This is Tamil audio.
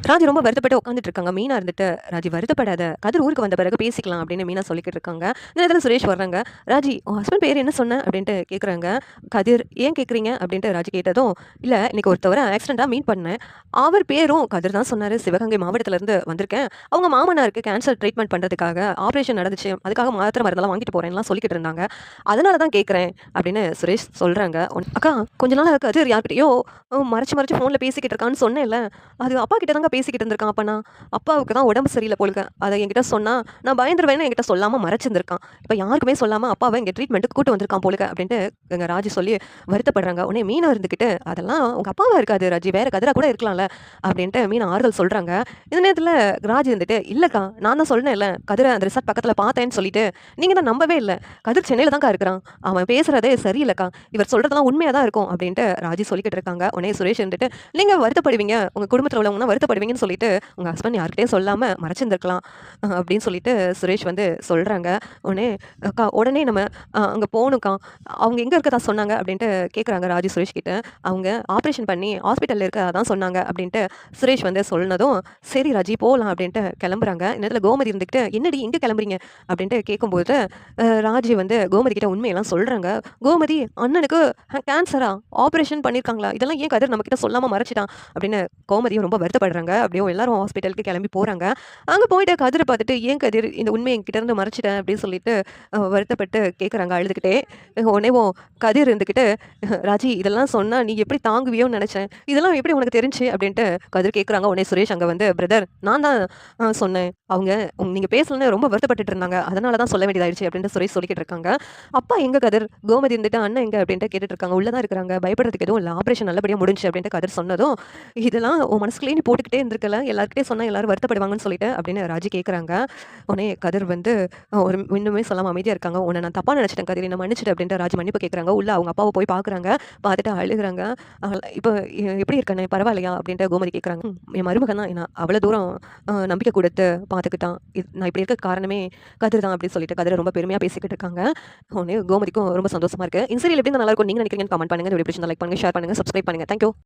ராஜி ரொம்ப வருத்தப்பட்டு உட்காந்துட்டு இருக்காங்க. மீனா இருந்துட்டு, "ராஜி வருத்தப்படாத. கதிர் ஊருக்கு வந்த பிறகு பேசிக்கலாம்" அப்படின்னு மீனா சொல்லிக்கிட்டு இருக்காங்க. இந்த நேரத்தில சுரேஷ் வர்றாங்க. "ராஜி, உன் ஹஸ்பண்ட் பேரு என்ன சொன்ன?" அப்படின்ட்டு கேட்குறாங்க. "கதிர். ஏன் கேட்குறீங்க?" அப்படின்ட்டு ராஜி கேட்டதும், "இல்ல இன்னைக்கு ஒருத்தவர ஆக்சிடென்ட்டா மீட் பண்ணேன். அவர் பேரும் கதிர் தான் சொன்னாரு. சிவகங்கை மாவட்டத்திலருந்து வந்திருக்கேன். அவங்க மாமனாருக்கு கேன்சர் ட்ரீட்மெண்ட் பண்றதுக்காக ஆப்ரேஷன் நடந்துச்சு. அதுக்காக மாத்திரை மருந்தெல்லாம் வாங்கிட்டு போறேன்லாம் சொல்லிக்கிட்டு இருந்தாங்க. அதனால தான் கேட்குறேன்" அப்படின்னு சுரேஷ் சொல்றாங்க. "அக்கா, கொஞ்ச நாளா கதிர் யார்கிட்டயோ மறைச்சு மறைச்சு ஃபோன்ல பேசிக்கிட்டு இருக்கான்னு சொன்னேன்ல. அது அப்பா கிட்ட தாங்க பேசிக்கிட்டு இருந்திருக்கான் அப்பன்னா. அப்பாவுக்கு தான் உடம்பு சரியில்ல போலுக்க. அத என்கிட்ட சொன்னா, நான் பயந்துருவேன்னு என்கிட்ட சொல்லாம மறைச்சிருந்திருக்கான். இப்ப யாருக்குமே சொல்லாம அப்பாவ இங்க ட்ரீட்மெண்ட்டுக்கு கூட்டு வந்திருக்கான் போலுக்க" அப்படின்ட்டு எங்க ராஜி சொல்லி வருத்தப்படுறாங்க. உடனே மீனா இருந்துகிட்டு, "அதெல்லாம் உங்க அப்பாவா இருக்காது ராஜி. வேற கதிரா கூட இருக்கலாம்ல" அப்படின்ட்டு மீனா ஆறுதல் சொல்றாங்க. இந்த நேரத்துல ராஜி இருந்துட்டு, "இல்லக்கா, நான் தான் சொன்னேன்ல, கதிர அந்த ரிசார்ட் பக்கத்துல பார்த்தேன்னு சொல்லிட்டு, நீங்க தான் நம்பவே இல்ல. கதிர் சென்னையில தான்க்கா இருக்கிறான். அவன் பேசுறதே சரியில்லக்கா. இவர் சொல்றதெல்லாம் உண்மையா தான் இருக்கும்" அப்படின்ட்டு ராஜி சொல்லிக்கிட்டு இருக்காங்க. உடனே சுரேஷ் இருந்துட்டு, "நீங்க வருத்தப்படுவீங்க. உங்க குடும்பத்துல உள்ளவங்கலாம் வருத்தப்படுவீங்கன்னு சொல்லிட்டு, உங்க ஹஸ்பண்ட் யார்கிட்டயும் சொல்லாம மறைச்சிருந்திருக்கலாம்" அப்படின்னு சொல்லிட்டு சுரேஷ் வந்து சொல்றாங்க. உடனே, "அக்கா, உடனே நம்ம அங்க போணும்க்கா. அவங்க எங்க இருக்கறதா சொன்னாங்க?" அப்படின்ட்டு கேட்குறாங்க ராஜி சுரேஷ் கிட்ட. "அவங்க ஆப்ரேஷன் பண்ணி ஹாஸ்பிட்டல்ல இருக்கறதா தான் சொன்னாங்க" அப்படின்ட்டு சுரேஷ் வந்து சொன்னதும், "சரி ராஜி போலாம்" அப்படின்ட்டு கிளம்புறாங்க. இந்த நேரத்துல கோமதி இருந்துகிட்டு, "என்னடி எங்க கிளம்புறீங்க?" அப்படின்ட்டு கேட்கும்போது, ராஜி வந்து கோமதி கிட்ட உண்மையெல்லாம் சொல்றாங்க. கோமதி, "அண்ணனுக்கு கேன்சரா? ஆப்ரேஷன் பண்ணியிருக்காங்களா? இதெல்லாம் ஏன் கதிர் நம்மகிட்ட சொல்லாம மறைச்சிட்டான்?" அப்படின்னு கோமதியும் ரொம்ப வருத்தப்படுறாங்க. அப்படியே எல்லாரும் ஹாஸ்பிட்டலுக்கு கிளம்பி போறாங்க. அங்க போயிட்டு கதிர பார்த்துட்டு, "ஏன் கதிர் இந்த உண்மைய என்கிட்ட இருந்து மறைச்சிட்ட?" அப்படின்னு சொல்லிட்டு வருத்தப்பட்டு கேட்குறாங்க அழுதுகிட்டே. உடனேவும் கதிர் இருந்துகிட்டு, "ராஜி, இதெல்லாம் சொன்னா நீ எப்படி தாங்குவியோன்னு நெனச்சேன். இதெல்லாம் எப்படி உனக்கு தெரிஞ்சுச்சு?" அப்படின்ட்டு கதிர் கேட்குறாங்க. உடனே சுரேஷ் அங்க வந்து, "பிரதர், நான் தான் சொன்னேன். அவங்க நீங்க பேசலன்னு ரொம்ப வருத்தப்பட்டுட்டு இருந்தாங்க. அதனால தான் சொல்ல வேண்டியதாயிடுச்சு" அப்படின்ட்டு சுரேஷ் சொல்லிக்கிட்டு இருக்காங்க. "அப்பா எங்க கதிர்?" கோமதி இருந்துட்டு, "அண்ணன் எங்க?" அப்படின்ட்டு கேட்டுட்டு இருக்காங்க. "உள்ள தான் இருக்கிறாங்க. பயப்படுறதுக்கு எதுவும் இல்ல. ஆப்ரேஷன் நல்லபடியா முடிஞ்சுச்சு" அப்படின்ட்டு கதிர் சொன்னதும், "இதெல்லாம் உன் மனசுக்குள்ளேயே நீ போட்டுக்கிட்டே இருந்திருக்கல. எல்லார்கிட்டயும் சொன்னா எல்லாரும் வருத்தப்படுவாங்கன்னு சொல்லிட்டு" அப்படின்னு ராஜி கேட்குறாங்க. உடனே கதிர் வந்து ஒரு இன்னுமே சொல்லாம அமைதியா இருக்காங்க. "உன்ன நான் தப்பா நெனச்சுட்டேன் கதிர். என்ன மன்னிச்சுடு" அப்படின்ட்டு ராஜி மன்னிப்பு கேட்குறாங்க. உள்ள அவங்க அப்பாவ போய் பார்க்குறாங்க. பார்த்துட்டு அழுகுறாங்க. "இப்ப எப்படி இருக்க அண்ணே? பரவாயில்லையா?" அப்படின்ட்டு கோமதி கேட்குறாங்க. என் மருமகன் தான் என்ன அவ்வளோ தூரம் நம்பிக்கை குடுத்து பார்த்துக்கிட்டான். நான் இப்படி இருக்க காரணமே கதிர் தான்" அப்படின்னு சொல்லிட்டு கதிர ரொம்ப பெருமையா பேசிக்கிட்டு இருக்காங்க. உடனே கோமதிக்கும் ரொம்ப சந்தோஷமா இருக்கு. இந்த சீரியல் எப்படி இருந்தா நல்லா இருக்கும் நீங்க நினைக்கிறீங்கன்னு கமெண்ட் பண்ணுங்க. இந்த வீடியோ பிடிச்சிருந்தா லைக் பண்ணுங்க, ஷேர் பண்ணுங்க, சப்ஸ்கிரைப் பண்ணுங்க. Thank you.